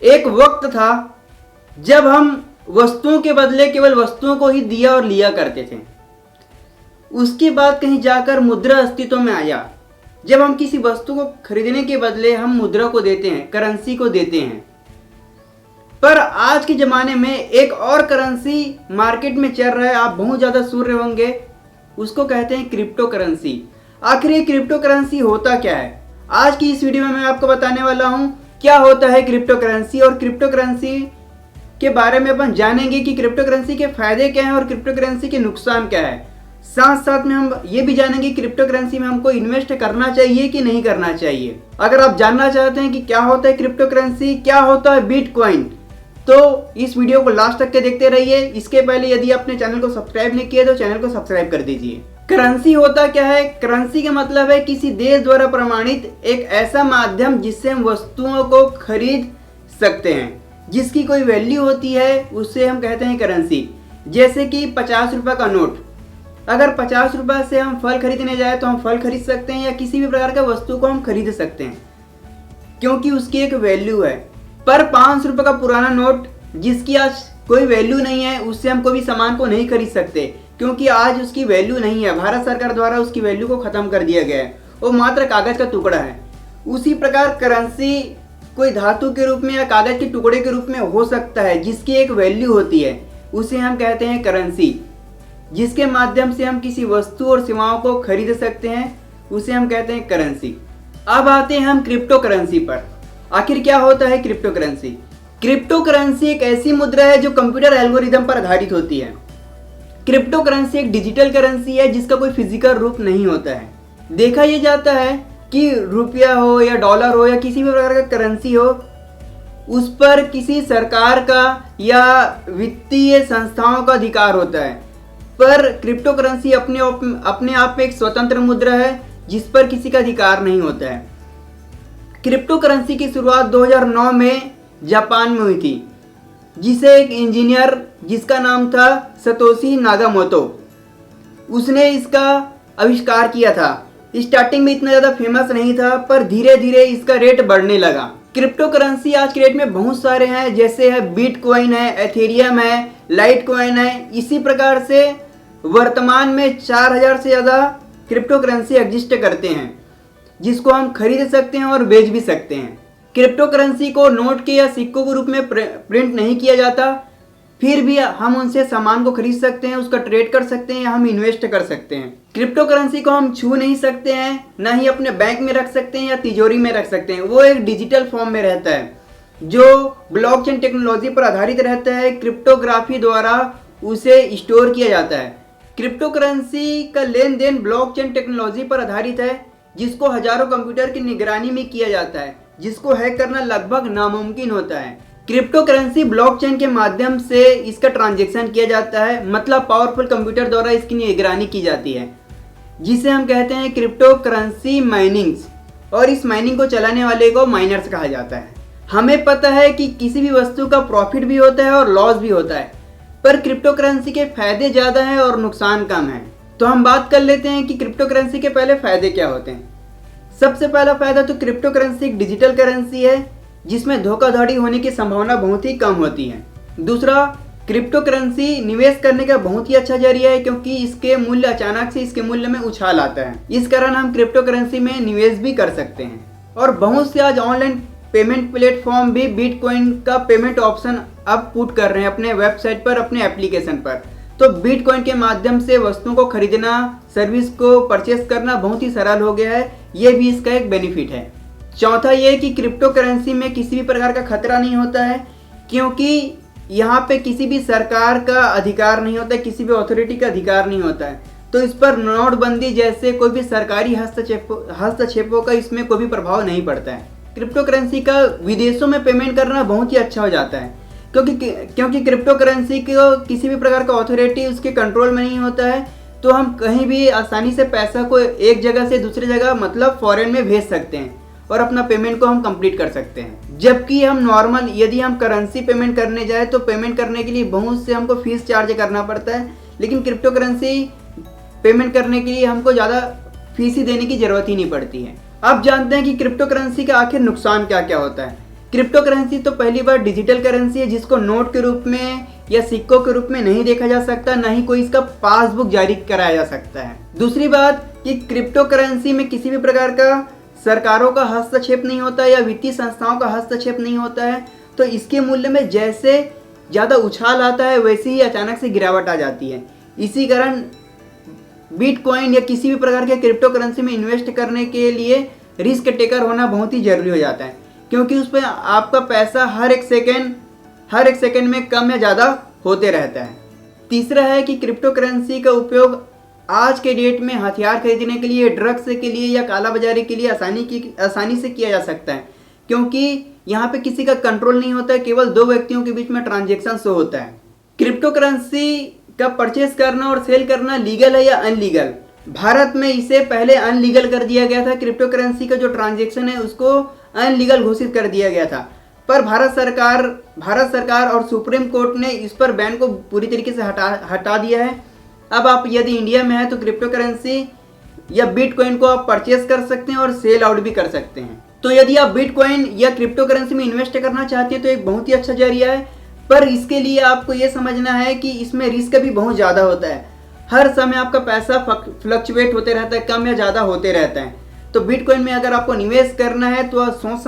एक वक्त था जब हम वस्तुओं के बदले केवल वस्तुओं को ही दिया और लिया करते थे। उसके बाद कहीं जाकर मुद्रा अस्तित्व में आया, जब हम किसी वस्तु को खरीदने के बदले हम मुद्रा को देते हैं, करेंसी को देते हैं। पर आज के ज़माने में एक और करेंसी मार्केट में चल रहा है, आप बहुत ज़्यादा सुन रहे होंगे, उसको कहते हैं क्रिप्टो करेंसी। आखिर ये क्रिप्टो करेंसी होता क्या है? आज की इस वीडियो में मैं आपको बताने वाला हूँ क्या होता है क्रिप्टो करेंसी, और क्रिप्टो करेंसी के बारे में अपन जानेंगे कि क्रिप्टो करेंसी के फायदे क्या हैं और क्रिप्टो करेंसी के नुकसान क्या है। साथ साथ में हम ये भी जानेंगे क्रिप्टो करेंसी में हमको इन्वेस्ट करना चाहिए कि नहीं करना चाहिए। अगर आप जानना चाहते हैं कि क्या होता है क्रिप्टो करेंसी, क्या होता है बिटकॉइन, तो इस वीडियो को लास्ट तक के देखते रहिए। इसके पहले यदि आपने चैनल को सब्सक्राइब नहीं किया तो चैनल को सब्सक्राइब कर दीजिए। करेंसी होता क्या है? करेंसी का मतलब है किसी देश द्वारा प्रमाणित एक ऐसा माध्यम जिससे हम वस्तुओं को खरीद सकते हैं, जिसकी कोई वैल्यू होती है, उससे हम कहते हैं करेंसी। जैसे कि 50 रुपये का नोट, अगर 50 रुपये से हम फल खरीदने जाए तो हम फल खरीद सकते हैं या किसी भी प्रकार का वस्तु को हम खरीद सकते हैं, क्योंकि उसकी एक वैल्यू है। पर 500 रुपये का पुराना नोट जिसकी आज कोई वैल्यू नहीं है, उससे हम कोई भी सामान को नहीं खरीद सकते, क्योंकि आज उसकी वैल्यू नहीं है। भारत सरकार द्वारा उसकी वैल्यू को ख़त्म कर दिया गया है, वो मात्र कागज़ का टुकड़ा है। उसी प्रकार करेंसी कोई धातु के रूप में या कागज़ के टुकड़े के रूप में हो सकता है, जिसकी एक वैल्यू होती है, उसे हम कहते हैं करेंसी। जिसके माध्यम से हम किसी वस्तु और सेवाओं को खरीद सकते हैं, उसे हम कहते हैं करेंसी। अब आते हैं हम क्रिप्टो करेंसी पर। आखिर क्या होता है क्रिप्टो करेंसी? क्रिप्टो करेंसी एक ऐसी मुद्रा है जो कंप्यूटर एल्गोरिदम पर आधारित होती है। क्रिप्टो करेंसी एक डिजिटल करेंसी है जिसका कोई फिजिकल रूप नहीं होता है। देखा यह जाता है कि रुपया हो या डॉलर हो या किसी भी प्रकार का करेंसी हो, उस पर किसी सरकार का या वित्तीय संस्थाओं का अधिकार होता है। पर क्रिप्टो करेंसी अपने आप में एक स्वतंत्र मुद्रा है जिस पर किसी का अधिकार नहीं होता है। क्रिप्टो करेंसी की शुरुआत 2009 में जापान में हुई थी, जिसे एक इंजीनियर जिसका नाम था सतोशी नाकामोटो, उसने इसका आविष्कार किया था। स्टार्टिंग में इतना ज़्यादा फेमस नहीं था, पर धीरे धीरे इसका रेट बढ़ने लगा। क्रिप्टो करेंसी आज के डेट में बहुत सारे हैं, जैसे है बिटकॉइन है, एथेरियम है, लाइटकॉइन है। इसी प्रकार से वर्तमान में 4000 से ज़्यादा क्रिप्टो करेंसी एग्जिस्ट करते हैं, जिसको हम खरीद सकते हैं और बेच भी सकते हैं। क्रिप्टो करेंसी को नोट के या सिक्कों के रूप में प्रिंट नहीं किया जाता, फिर भी हम उनसे सामान को खरीद सकते हैं, उसका ट्रेड कर सकते हैं या हम इन्वेस्ट कर सकते हैं। क्रिप्टो करेंसी को हम छू नहीं सकते हैं, ना ही अपने बैंक में रख सकते हैं या तिजोरी में रख सकते हैं। वो एक डिजिटल फॉर्म में रहता है जो ब्लॉकचेन टेक्नोलॉजी पर आधारित रहता है। क्रिप्टोग्राफी द्वारा उसे स्टोर किया जाता है। क्रिप्टो करेंसी का लेन देन ब्लॉकचेन टेक्नोलॉजी पर आधारित है, जिसको हजारों कंप्यूटर की निगरानी में किया जाता है, जिसको हैक करना लगभग नामुमकिन होता है। क्रिप्टो करेंसी ब्लॉकचेन के माध्यम से इसका ट्रांजैक्शन किया जाता है, मतलब पावरफुल कंप्यूटर द्वारा इसकी निगरानी की जाती है, जिसे हम कहते हैं क्रिप्टो करेंसी माइनिंग्स, और इस माइनिंग को चलाने वाले को माइनर्स कहा जाता है। हमें पता है कि किसी भी वस्तु का प्रॉफिट भी होता है और लॉस भी होता है, पर क्रिप्टो करेंसी के फायदे ज़्यादा हैं और नुकसान कम है। तो हम बात कर लेते हैं कि क्रिप्टो करेंसी के पहले फ़ायदे क्या होते हैं। सबसे पहला फ़ायदा तो क्रिप्टो करेंसी एक डिजिटल करेंसी है जिसमें धोखाधड़ी होने की संभावना बहुत ही कम होती है। दूसरा, क्रिप्टो करेंसी निवेश करने का बहुत ही अच्छा जरिया है, क्योंकि इसके मूल्य अचानक से इसके मूल्य में उछाल आता है। इस कारण हम क्रिप्टो करेंसी में निवेश भी कर सकते हैं। और बहुत से आज ऑनलाइन पेमेंट प्लेटफॉर्म भी बिटकॉइन का पेमेंट ऑप्शन अब पुट कर रहे हैं अपने वेबसाइट पर, अपने एप्लीकेशन पर। तो बिटकॉइन के माध्यम से वस्तुओं को खरीदना, सर्विस को परचेस करना बहुत ही सरल हो गया है। ये भी इसका एक बेनिफिट है। चौथा ये कि क्रिप्टो करेंसी में किसी भी प्रकार का खतरा नहीं होता है, क्योंकि यहाँ पे किसी भी सरकार का अधिकार नहीं होता है, किसी भी अथॉरिटी का अधिकार नहीं होता है। तो इस पर नोटबंदी जैसे कोई भी सरकारी हस्तक्षेपों का इसमें कोई भी प्रभाव नहीं पड़ता है। क्रिप्टो करेंसी का विदेशों में पेमेंट करना बहुत ही अच्छा हो जाता है, क्योंकि क्रिप्टो करेंसी को किसी भी प्रकार का अथॉरिटी उसके कंट्रोल में नहीं होता है। तो हम कहीं भी आसानी से पैसा को एक जगह से दूसरी जगह, मतलब फॉरेन में भेज सकते हैं और अपना पेमेंट को हम कंप्लीट कर सकते हैं। जबकि हम नॉर्मल यदि हम करेंसी पेमेंट करने जाए तो पेमेंट करने के लिए बहुत से हमको फीस चार्ज करना पड़ता है, लेकिन क्रिप्टो करेंसी पेमेंट करने के लिए हमको ज़्यादा फीस ही देने की ज़रूरत ही नहीं पड़ती है। अब जानते हैं कि क्रिप्टो करेंसी का आखिर नुकसान क्या क्या होता है। क्रिप्टो करेंसी तो पहली बार डिजिटल करेंसी है जिसको नोट के रूप में या सिक्कों के रूप में नहीं देखा जा सकता, ना ही कोई इसका पासबुक जारी कराया जा सकता है। दूसरी बात कि क्रिप्टो करेंसी में किसी भी प्रकार का सरकारों का हस्तक्षेप नहीं होता या वित्तीय संस्थाओं का हस्तक्षेप नहीं होता है, तो इसके मूल्य में जैसे ज़्यादा उछाल आता है वैसे ही अचानक से गिरावट आ जाती है। इसी कारण बिटकॉइन या किसी भी प्रकार के क्रिप्टो करेंसी में इन्वेस्ट करने के लिए रिस्क टेकर होना बहुत ही जरूरी हो जाता है, क्योंकि उस पर आपका पैसा हर एक सेकेंड में कम या ज़्यादा होते रहता है। तीसरा है कि क्रिप्टो करेंसी का उपयोग आज के डेट में हथियार खरीदने के लिए, ड्रग्स के लिए या कालाबाजारी के लिए आसानी से किया जा सकता है, क्योंकि यहाँ पे किसी का कंट्रोल नहीं होता है, केवल दो व्यक्तियों के बीच में ट्रांजैक्शन शो होता है। क्रिप्टो करेंसी का परचेज करना और सेल करना लीगल है या अनलीगल? भारत में इसे पहले अनलीगल कर दिया गया था। क्रिप्टो करेंसी का जो ट्रांजैक्शन है उसको अनलीगल घोषित कर दिया गया था, पर भारत सरकार और सुप्रीम कोर्ट ने इस पर बैन को पूरी तरीके से हटा दिया है। अब आप यदि इंडिया में है तो क्रिप्टो करेंसी या बिटकॉइन को आप परचेज कर सकते हैं और सेल आउट भी कर सकते हैं। तो यदि आप बिटकॉइन या क्रिप्टो करेंसी में इन्वेस्ट करना चाहते हैं तो एक बहुत ही अच्छा जरिया है, पर इसके लिए आपको ये समझना है कि इसमें रिस्क भी बहुत ज़्यादा होता है। हर समय आपका पैसा फ्लक्चुएट होते रहता है, कम या ज़्यादा होते रहता है। तो बिटकॉइन में अगर आपको निवेश करना है तो सोच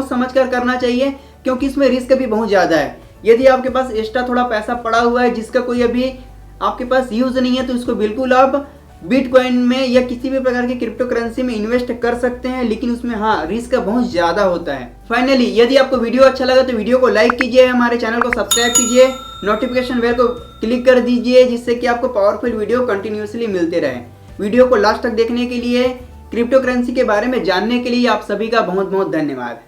समझ कर करना चाहिए, क्योंकि इसमें रिस्क भी बहुत ज़्यादा है। यदि आपके पास एक्स्ट्रा थोड़ा पैसा पड़ा हुआ है जिसका कोई अभी आपके पास यूज़ नहीं है, तो इसको बिल्कुल आप बिटकॉइन में या किसी भी प्रकार की क्रिप्टो करेंसी में इन्वेस्ट कर सकते हैं, लेकिन उसमें हाँ रिस्क बहुत ज़्यादा होता है। फाइनली यदि आपको वीडियो अच्छा लगा तो वीडियो को लाइक कीजिए, हमारे चैनल को सब्सक्राइब कीजिए, नोटिफिकेशन बेल को क्लिक कर दीजिए, जिससे कि आपको पावरफुल वीडियो कंटिन्यूसली मिलते रहे। वीडियो को लास्ट तक देखने के लिए, क्रिप्टो करेंसी के बारे में जानने के लिए आप सभी का बहुत बहुत धन्यवाद।